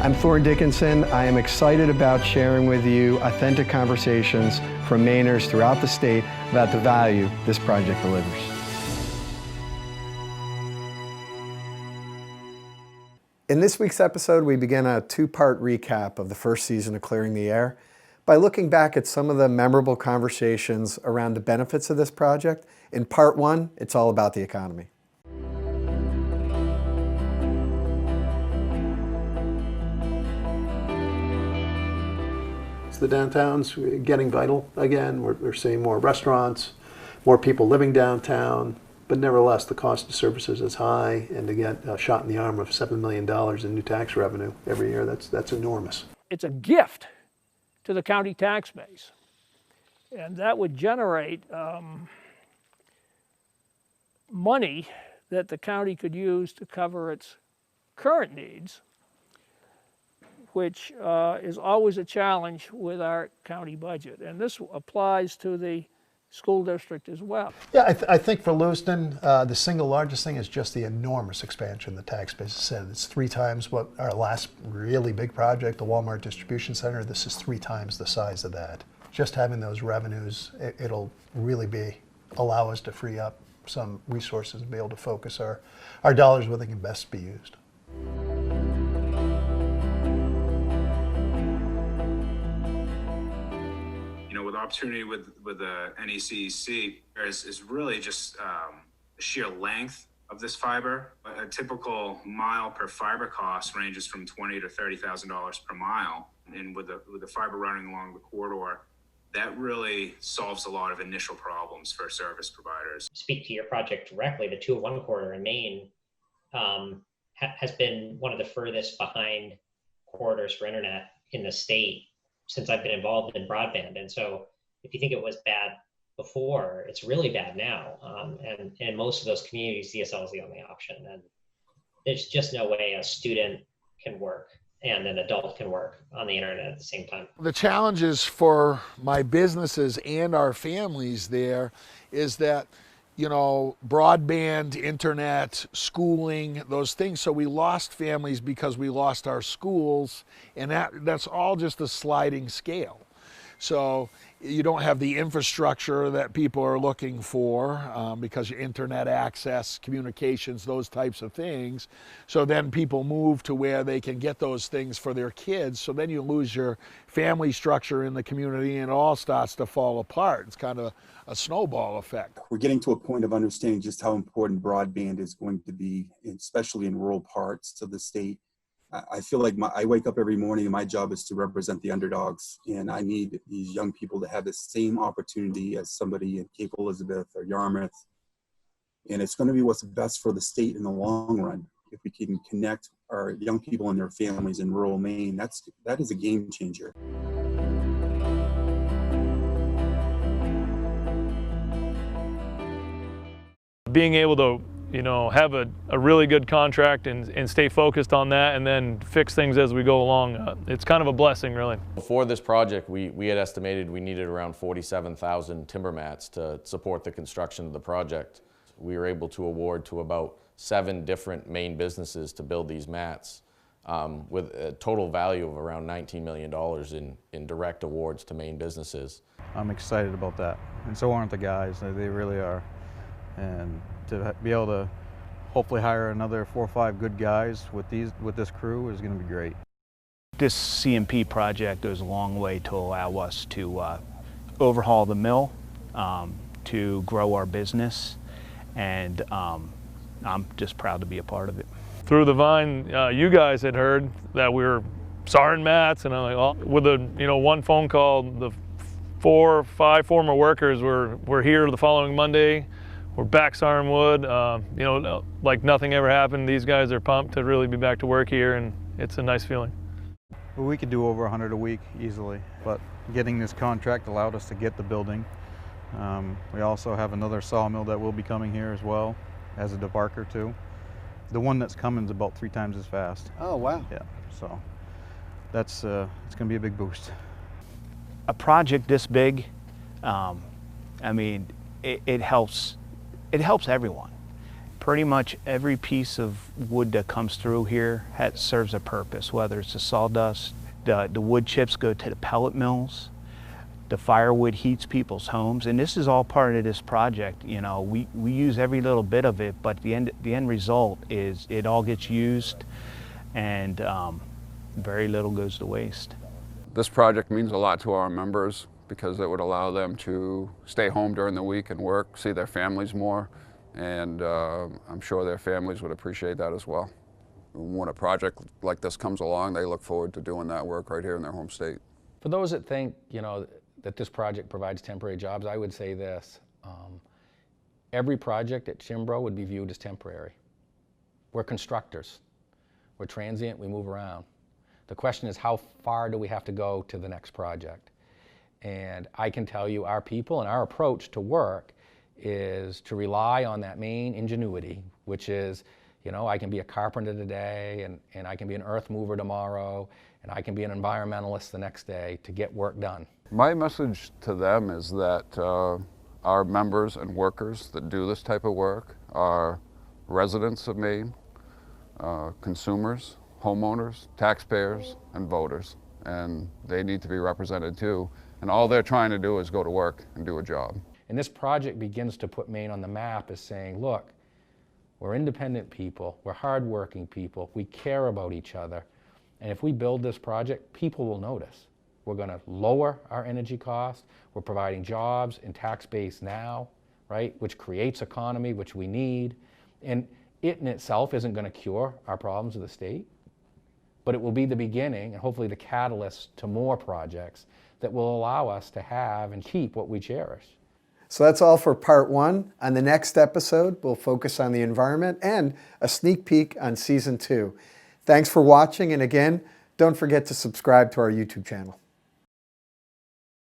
I'm Thorne Dickinson. I am excited about sharing with you authentic conversations from Mainers throughout the state about the value this project delivers. In this week's episode, we begin a two-part recap of the first season of Clearing the Air by looking back at some of the memorable conversations around the benefits of this project. In part one, it's all about the economy. The downtown's getting vital again. We're seeing more restaurants, more people living downtown, but nevertheless the cost of services is high, and to get a shot in the arm of $7 million in new tax revenue every year, that's enormous. It's a gift to the county tax base, and that would generate money that the county could use to cover its current needs, which is always a challenge with our county budget. And this applies to the school district as well. Yeah, I think for Lewiston, the single largest thing is just the enormous expansion the tax base has said. It's 3 times what our last really big project, the Walmart Distribution Center, this is 3 times the size of that. Just having those revenues, it'll really allow us to free up some resources and be able to focus our dollars where they can best be used. With opportunity with the NECEC is really just the sheer length of this fiber. A typical mile per fiber cost ranges from $20,000 to $30,000 per mile, and with the fiber running along the corridor, that really solves a lot of initial problems for service providers. Speak to your project directly. The 201 corridor in Maine has been one of the furthest behind corridors for internet in the state since I've been involved in broadband. And so if you think it was bad before, it's really bad now. And in most of those communities, DSL is the only option. And there's just no way a student can work and an adult can work on the internet at the same time. The challenges for my businesses and our families there is that, broadband, internet, schooling, those things. So we lost families because we lost our schools, and that's all just a sliding scale. So you don't have the infrastructure that people are looking for because your internet access, communications, those types of things. So then people move to where they can get those things for their kids. So then you lose your family structure in the community and it all starts to fall apart. It's kind of a snowball effect. We're getting to a point of understanding just how important broadband is going to be, especially in rural parts of the state. I feel like I wake up every morning and my job is to represent the underdogs, and I need these young people to have the same opportunity as somebody in Cape Elizabeth or Yarmouth. And it's going to be what's best for the state in the long run. If we can connect our young people and their families in rural Maine, that is a game changer. Being able to have a really good contract and stay focused on that and then fix things as we go along. It's kind of a blessing, really. For this project, we had estimated we needed around 47,000 timber mats to support the construction of the project. We were able to award to about 7 different Maine businesses to build these mats with a total value of around $19 million in direct awards to Maine businesses. I'm excited about that, and so aren't the guys. They really are. And to be able to hopefully hire another 4 or 5 good guys with this crew is going to be great. This CMP project goes a long way to allow us to overhaul the mill, to grow our business, and I'm just proud to be a part of it. Through the vine, you guys had heard that we were sawing mats, and I'm like, oh, with one phone call, the 4 or 5 former workers were here the following Monday. We're back sawing wood, like nothing ever happened. These guys are pumped to really be back to work here, and it's a nice feeling. Well, we could do over 100 a week easily, but getting this contract allowed us to get the building. We also have another sawmill that will be coming here as well as a debarker too. The one that's coming is about 3 times as fast. Oh, wow. Yeah, so it's going to be a big boost. A project this big, it helps everyone. pretty much every piece of wood that comes through here serves a purpose, whether it's the sawdust, the wood chips go to the pellet mills, the firewood heats people's homes, and this is all part of this project. You know, we use every little bit of it, but the end result is it all gets used, and very little goes to waste. This project means a lot to our members because it would allow them to stay home during the week and work, see their families more, and I'm sure their families would appreciate that as well. When a project like this comes along, they look forward to doing that work right here in their home state. For those that think, you know, that this project provides temporary jobs, I would say this. Every project at Chimbro would be viewed as temporary. We're constructors. We're transient, we move around. The question is, how far do we have to go to the next project? And I can tell you our people and our approach to work is to rely on that Maine ingenuity, which is, you know, I can be a carpenter today and I can be an earth mover tomorrow and I can be an environmentalist the next day to get work done. My message to them is that our members and workers that do this type of work are residents of Maine, consumers, homeowners, taxpayers, and voters, and they need to be represented too. And all they're trying to do is go to work and do a job. And this project begins to put Maine on the map as saying, look, we're independent people, we're hardworking people, we care about each other, and if we build this project, people will notice. We're going to lower our energy costs, we're providing jobs and tax base now, right, which creates economy, which we need, and it in itself isn't going to cure our problems of the state, but it will be the beginning and hopefully the catalyst to more projects that will allow us to have and keep what we cherish. So that's all for part one. On the next episode, we'll focus on the environment and a sneak peek on season 2. Thanks for watching, and again, don't forget to subscribe to our YouTube channel.